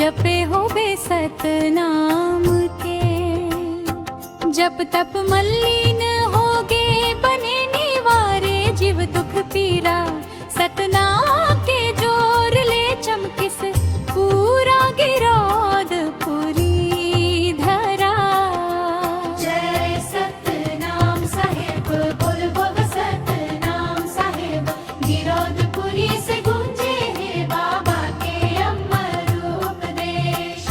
जपे हो बे सतनाम के। जप तप मलिन होगे बने निवारे जीव दुख पीरा। सतनाम के जोर ले चमकिस पूरा गिरोध पुरी धरा। जय सतनाम साहेब बोल बोल सतनाम साहेब। गिरोधपुरी से गूंजे है बाबा के अमर उपदेश।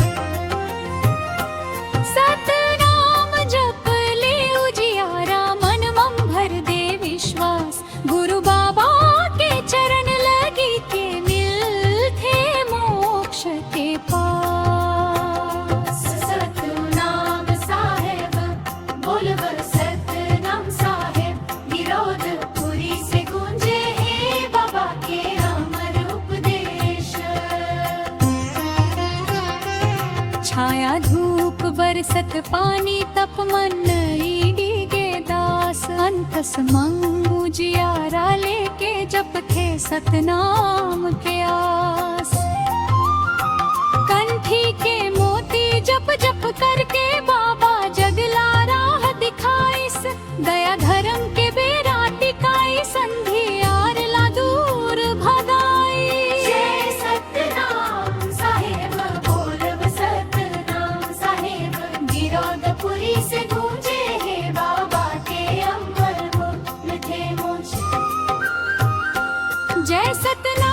सतनाम जप ले उजियारा मन मम भर दे विश्वास। गुरु बाबा के चरण लगी के मिलते मोक्ष के पास। सतनाम साहेब बोल बोल सतनाम साहेब। गिरोधपुरी से गूंजे है बाबा के अमर उपदेश। छाया धूप बरसत पानी तप मन डीगे दास। अंतस मंग उजियारा लेके जप थे सतनाम के आस। कंठी के मोती जप जप करके बाबा जगला राह दिखाइस। दया धर्म के बेरा टिकाई संधियार ला दूर भगाई। जय सतनाम साहेब बोल बोल सतनाम साहेब। गिरोधपुरी से गूंजे है बाबा के अमर मिठे मोक्ष। जय सतनाम